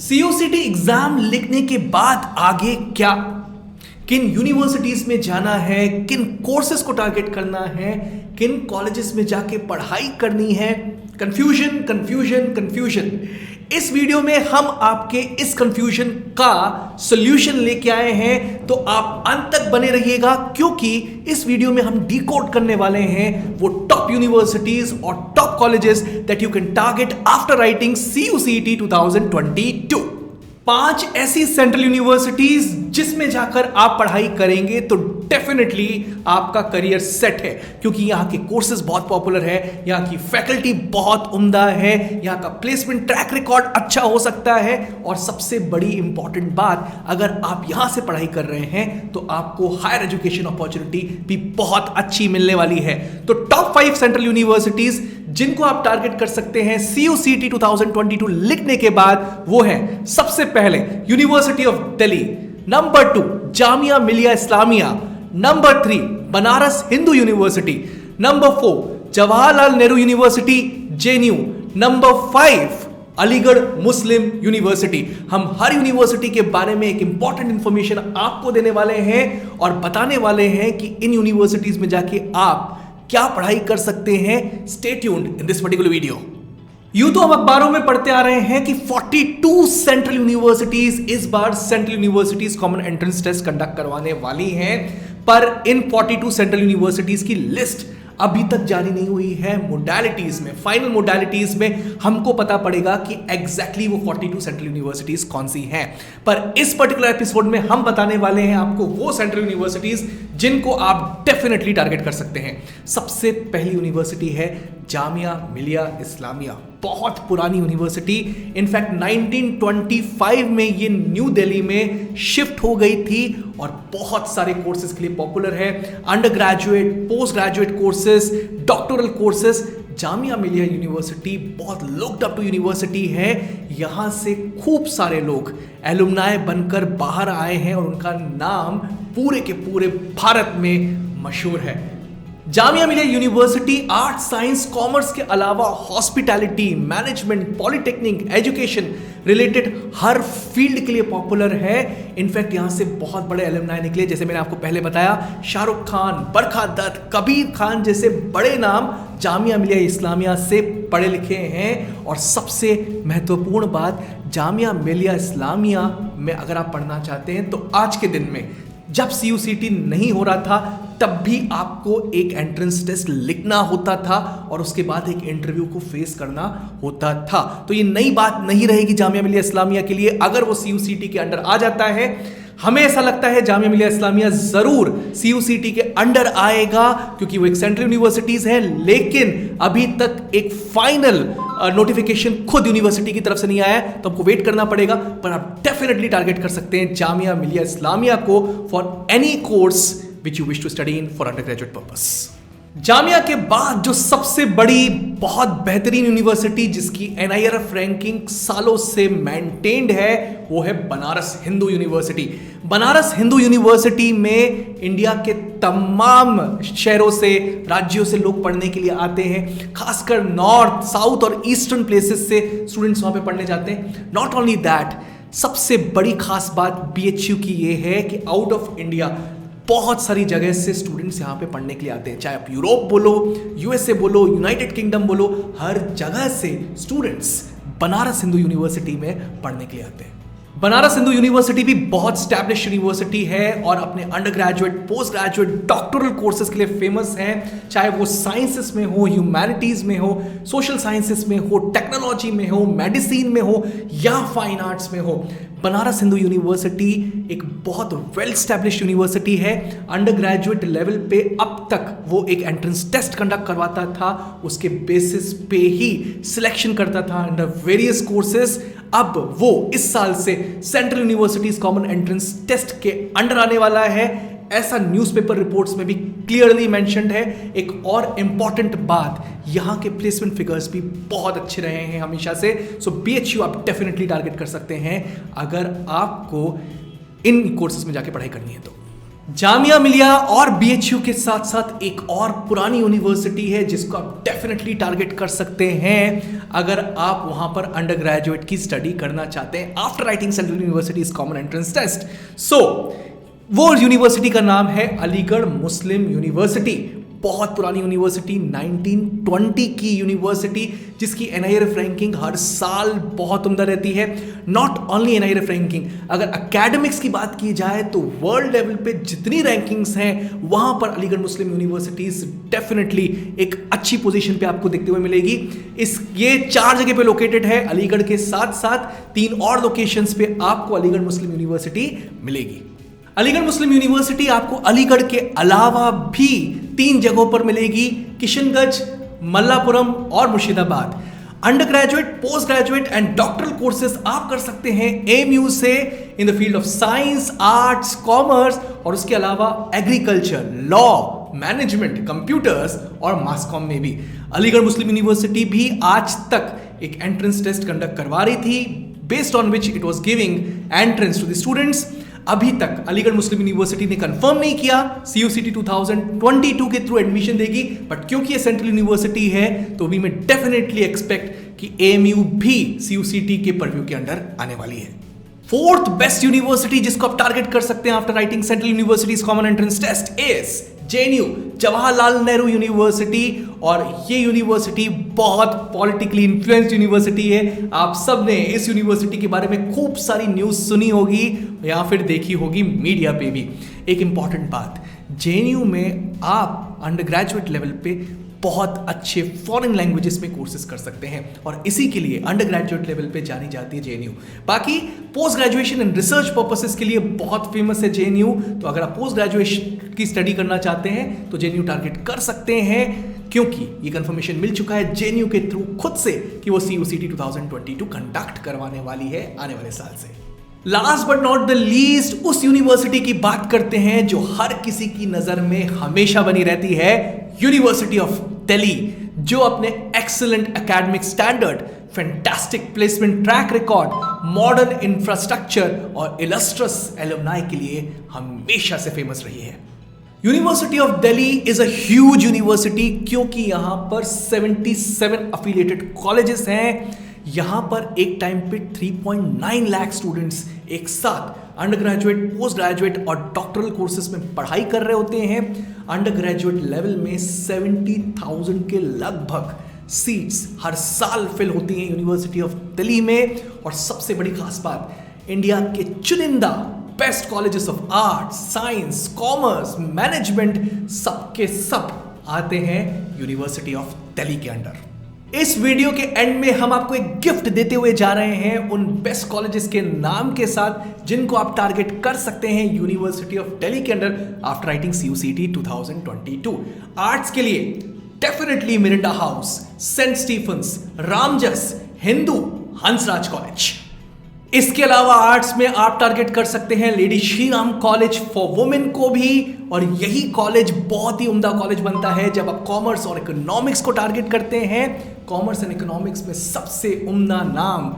सीयूसीटी exam लिखने के बाद आगे क्या, किन यूनिवर्सिटीज में जाना है, किन कोर्सेज को टारगेट करना है, किन कॉलेजेस में जाके पढ़ाई करनी है, कंफ्यूजन कंफ्यूजन कंफ्यूजन। इस वीडियो में हम आपके इस कंफ्यूजन का सॉल्यूशन लेके आए हैं, तो आप अंत तक बने रहिएगा क्योंकि इस वीडियो में हम डिकोड करने वाले हैं वो टॉप यूनिवर्सिटीज और top colleges that you can target after writing CUCET 2022। 5 ऐसी सेंट्रल यूनिवर्सिटीज जिसमें जाकर आप पढ़ाई करेंगे तो डेफिनेटली आपका करियर सेट है, क्योंकि यहां के कोर्सेज बहुत पॉपुलर है, यहां की फैकल्टी बहुत उम्दा है, यहां का प्लेसमेंट ट्रैक रिकॉर्ड अच्छा हो सकता है, और सबसे बड़ी इंपॉर्टेंट बात, अगर आप यहां से पढ़ाई कर रहे हैं तो आपको हायर एजुकेशन अपॉर्चुनिटी भी बहुत अच्छी मिलने वाली है। तो टॉप 5 सेंट्रल यूनिवर्सिटीज जिनको आप टारगेट कर सकते हैं CUCET 2022 लिखने के बाद, वो है सबसे पहले university of Delhi, number 2 Jamia Millia Islamia, number 3 Banaras Hindu university, number 4 Jawaharlal Nehru university JNU, number 5 Aligarh Muslim university. हम हर यूनिवर्सिटी के बारे में एक इंपॉर्टेंट इंफॉर्मेशन आपको देने वाले हैं और बताने वाले हैं कि इन यूनिवर्सिटीज में जाके आप क्या पढ़ाई कर सकते हैं। Stay tuned in this particular video. यूं तो हम अखबारों में पढ़ते आ रहे हैं कि 42 सेंट्रल यूनिवर्सिटीज इस बार central universities common entrance test conduct करवाने वाली हैं, पर इन 42 सेंट्रल यूनिवर्सिटीज की लिस्ट अभी तक जारी नहीं हुई है। मोडालिटीज में, फाइनल मोडालिटीज में हमको पता पड़ेगा कि एग्जैक्टली वो 42 सेंट्रल यूनिवर्सिटीज कौन सी हैं। पर इस पर्टिकुलर एपिसोड में हम बताने वाले हैं आपको वो सेंट्रल यूनिवर्सिटीज जिनको आप डेफिनेटली टारगेट कर सकते हैं। सबसे पहली यूनिवर्सिटी है जामिया मिलिया इस्लामिया, बहुत पुरानी यूनिवर्सिटी। इनफैक्ट 1925 में ये न्यू दिल्ली में शिफ्ट हो गई थी और बहुत सारे कोर्सेज के लिए पॉपुलर है। Under graduate, post graduate courses, doctoral courses. Jamia Millia university बहुत लुक्ड अप टू यूनिवर्सिटी है। यहां से खूब सारे लोग एलुमनाई बनकर बाहर आए हैं और उनका नाम पूरे के पूरे भारत में मशहूर है। Jamia Millia university art, science, commerce के अलावा hospitality, management, polytechnic, education related हर फील्ड के लिए पॉपुलर है। इनफैक्ट यहां से बहुत बड़े एलुमनाई निकले, जैसे मैंने आपको पहले बताया, शाहरुख खान, बरखा दत्त, कबीर खान जैसे बड़े नाम जामिया मिलिया इस्लामिया से पढ़े लिखे हैं। और सबसे महत्वपूर्ण बात, जामिया मिलिया इस्लामिया में अगर आप पढ़ना चाहते हैं तो आज के दिन में, जब CUCET नहीं हो रहा था, तब भी आपको एक एंट्रेंस टेस्ट लिखना होता था और उसके बाद एक इंटरव्यू को फेस करना होता था। तो ये नई बात नहीं रहेगी जामिया मिलिया इस्लामिया के लिए अगर वो CUCET के अंडर आ जाता है। हमें ऐसा लगता है जामिया मिलिया इस्लामिया जरूर CUCET के अंडर आएगा क्योंकि वो एक सेंट्रल यूनिवर्सिटीज है, लेकिन अभी तक एक फाइनल नोटिफिकेशन खुद यूनिवर्सिटी की तरफ से नहीं आया है, तो आपको वेट करना पड़ेगा। पर आप डेफिनेटली टारगेट कर सकते हैं जामिया मिलिया इस्लामिया को for any course which you wish to study in for undergraduate purpose. Jamia के बाद जो सबसे बड़ी, बहुत बेहतरीन यूनिवर्सिटी जिसकी NIRF रैंकिंग सालों से मेंटेन्ड है, वो है बनारस हिंदू यूनिवर्सिटी। बनारस हिंदू यूनिवर्सिटी में इंडिया के तमाम शहरों से, राज्यों से लोग पढ़ने के लिए आते हैं। खासकर नॉर्थ, साउथ और ईस्टर्न प्लेसेस से स्टूडेंट्स वहां पे पढ़ने जाते हैं। नॉट ओनली दैट, सबसे बड़ी खास बात BHU की ये है कि आउट ऑफ इंडिया बहुत सारी जगह से स्टूडेंट्स यहाँ पे पढ़ने के लिए आते हैं। चाहे आप यूरोप बोलो, USA बोलो, यूनाइटेड किंगडम बोलो, हर जगह से स्टूडेंट्स बनारस हिंदू यूनिवर्सिटी में पढ़ने के लिए आते हैं। बनारस हिंदू यूनिवर्सिटी भी बहुत स्टैब्लिश यूनिवर्सिटी है और अपने under graduate, post graduate, doctoral courses के लिए फेमस है। चाहे वो साइंसेस में हो, ह्यूमैनिटीज में हो, सोशल साइंसेस में हो, टेक्नोलॉजी में हो, मेडिसिन में हो या फाइन आर्ट्स में हो, बनारस हिंदू यूनिवर्सिटी एक बहुत वेल स्टैब्लिश यूनिवर्सिटी है। अंडर ग्रेजुएट लेवल पे अब तक वो एक एंट्रेंस टेस्ट कंडक्ट करवाता था, उसके बेसिस पे ही सिलेक्शन करता था अंडर वेरियस कोर्सेज। अब वो इस साल से central universities common entrance test के अंडर आने वाला है, ऐसा न्यूज़पेपर रिपोर्ट्स में भी क्लियरली मेंशन्ड है। एक और इंपॉर्टेंट बात, यहां के प्लेसमेंट फिगर्स भी बहुत अच्छे रहे हैं हमेशा से। सो BHU आप डेफिनेटली टारगेट कर सकते हैं अगर आपको इन कोर्सेज में जाके पढ़ाई करनी है तो। जामिया मिलिया और बीएचयू के साथ साथ एक और पुरानी यूनिवर्सिटी है जिसको आप डेफिनेटली टारगेट कर सकते हैं अगर आप वहां पर अंडर ग्रेजुएट की स्टडी करना चाहते हैं after writing central universities common entrance test. So वो यूनिवर्सिटी का नाम है अलीगढ़ मुस्लिम यूनिवर्सिटी। बहुत पुरानी यूनिवर्सिटी, 1920 की यूनिवर्सिटी, जिसकी एनआईआरएफ रैंकिंग हर साल बहुत उम्दा रहती है। नॉट ओनली एनआईआरएफ रैंकिंग, अगर एकेडमिक्स की बात की जाए तो वर्ल्ड लेवल पे जितनी रैंकिंग्स हैं वहां पर अलीगढ़ मुस्लिम यूनिवर्सिटीज डेफिनेटली एक अच्छी पोजीशन पे आपको देखते हुए मिलेगी। ये 4 जगह पे लोकेटेड है। अलीगढ़ के साथ साथ 3 और लोकेशंस पे आपको अलीगढ़ मुस्लिम यूनिवर्सिटी मिलेगी। अलीगढ़ मुस्लिम यूनिवर्सिटी आपको अलीगढ़ के अलावा भी 3 जगहों पर मिलेगी, किशनगंज, मल्लापुरम और Murshidabad. Under graduate, post graduate and doctoral courses आप कर सकते हैं एएमयू से in the field of science, arts, commerce और उसके अलावा एग्रीकल्चर, लॉ, मैनेजमेंट, कंप्यूटर्स और मास कॉम में भी। अलीगढ़ मुस्लिम यूनिवर्सिटी भी आज तक एक एंट्रेंस टेस्ट कंडक्ट करवा रही थी based on which it was giving entrance to the students. अभी तक अलीगढ़ मुस्लिम यूनिवर्सिटी ने कंफर्म नहीं किया CUCT 2022 के थ्रू एडमिशन देगी, बट क्योंकि ये सेंट्रल यूनिवर्सिटी है तो वी में डेफिनेटली एक्सपेक्ट कि AMU भी CUCT के परव्यू के अंडर आने वाली है। 4th बेस्ट यूनिवर्सिटी जिसको आप टारगेट कर सकते हैं after writing central universities common entrance test is JNU, Jawaharlal Nehru University. और ये यूनिवर्सिटी बहुत पॉलिटिकली इन्फ्लुएंस्ड यूनिवर्सिटी है। आप सब ने इस यूनिवर्सिटी के बारे में खूब सारी न्यूज़ सुनी होगी या फिर देखी होगी मीडिया पे भी। एक इंपॉर्टेंट बात, JNU में आप अंडर ग्रेजुएट लेवल पे बहुत अच्छे फॉरेन लैंग्वेजेस में कोर्सेज कर सकते हैं और इसी के लिए अंडर ग्रेजुएट लेवल पे जानी जाती है JNU। बाकी post graduation and research purposes के लिए बहुत फेमस है JNU। तो अगर आप पोस्ट ग्रेजुएशन की स्टडी करना चाहते हैं तो JNU टारगेट कर सकते हैं, क्योंकि ये कंफर्मेशन मिल चुका है JNU के थ्रू खुद से कि वो CUCT 2022 कंडक्ट करवाने वाली है आने वाले साल से। Last but not the least, उस यूनिवर्सिटी की बात करते हैं जो हर किसी की नजर में हमेशा बनी रहती है, यूनिवर्सिटी ऑफ दिल्ली, जो अपने excellent academic standard, fantastic placement track record, modern infrastructure और इलस्ट्रस एलुमनाई के लिए हमेशा से फेमस रही है। University of Delhi is a huge university क्योंकि यहां पर 77 अफिलिएटेड कॉलेजेस हैं। यहां पर एक टाइम पे 3.9 लाख स्टूडेंट्स एक साथ अंडर ग्रेजुएट, पोस्ट ग्रेजुएट और डॉक्टरल कोर्सेज में पढ़ाई कर रहे होते हैं। अंडर ग्रेजुएट लेवल में 70,000 के लगभग सीट्स हर साल फिल होती हैं यूनिवर्सिटी ऑफ दिल्ली में। और सबसे बड़ी खास बात, इंडिया के चुनिंदा best colleges of arts, science, commerce, management सबके सब आते हैं यूनिवर्सिटी ऑफ दिल्ली के अंडर। इस वीडियो के एंड में हम आपको एक गिफ्ट देते हुए जा रहे हैं उन बेस्ट कॉलेजेस के नाम के साथ जिनको आप टारगेट कर सकते हैं यूनिवर्सिटी ऑफ दिल्ली के under after writing CUCT 2022। Arts के लिए definitely Miranda House, Saint Stephen's, Ramjas, Hindu, Hansraj College. इसके अलावा आर्ट्स में आप टारगेट कर सकते हैं Lady Shriram College for Women को भी। और यही कॉलेज बहुत ही उम्दा कॉलेज बनता है जब आप कॉमर्स और इकोनॉमिक्स को टारगेट करते हैं। कॉमर्स एंड इकोनॉमिक्स में सबसे उम्दा नाम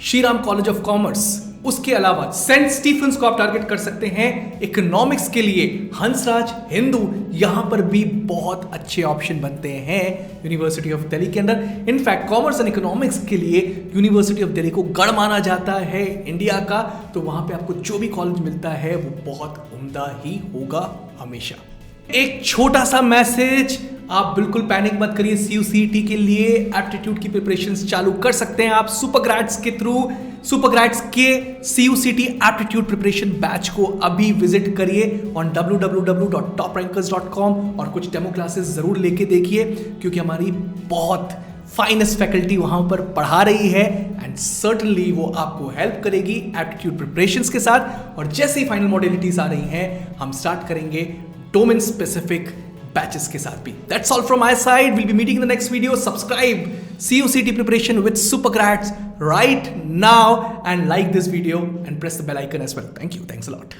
श्रीराम कॉलेज ऑफ कॉमर्स। उसके अलावा सेंट स्टीफेंस को आप टारगेट कर सकते हैं इकोनॉमिक्स के लिए, हंसराज, हिंदू, यहां पर भी बहुत अच्छे ऑप्शन बनते हैं यूनिवर्सिटी ऑफ दिल्ली के अंदर। इनफैक्ट कॉमर्स एंड इकोनॉमिक्स के लिए यूनिवर्सिटी ऑफ दिल्ली को गढ़ माना जाता है इंडिया का। तो वहां पे आपको जो भी कॉलेज मिलता है वो बहुत उम्दा ही होगा हमेशा। एक छोटा सा मैसेज, आप बिल्कुल पैनिक मत करिए। CUCT के लिए एप्टीट्यूड की प्रिपरेशंस चालू कर सकते हैं आप सुपरग्रेड्स के थ्रू। सुपरग्रेड्स के CUCT एप्टीट्यूड प्रिपरेशन बैच को अभी विजिट करिए ऑन www.toprankers.com और कुछ डेमो क्लासेस जरूर लेके देखिए क्योंकि हमारी बहुत फाइनेस्ट फैकल्टी वहां पर पढ़ा रही है एंड सर्टनली वो आपको हेल्प करेगी एप्टीट्यूड प्रिपरेशंस के साथ। और जैसे ही फाइनल मॉडलिटीज आ रही हैं हम स्टार्ट करेंगे डोमेन स्पेसिफिक बैचेस के साथ भी। That's all from my side. We'll be meeting in the next video. Subscribe CUCT preparation with Supergrads right now and like this video and press the bell icon as well. Thank you. Thanks a lot.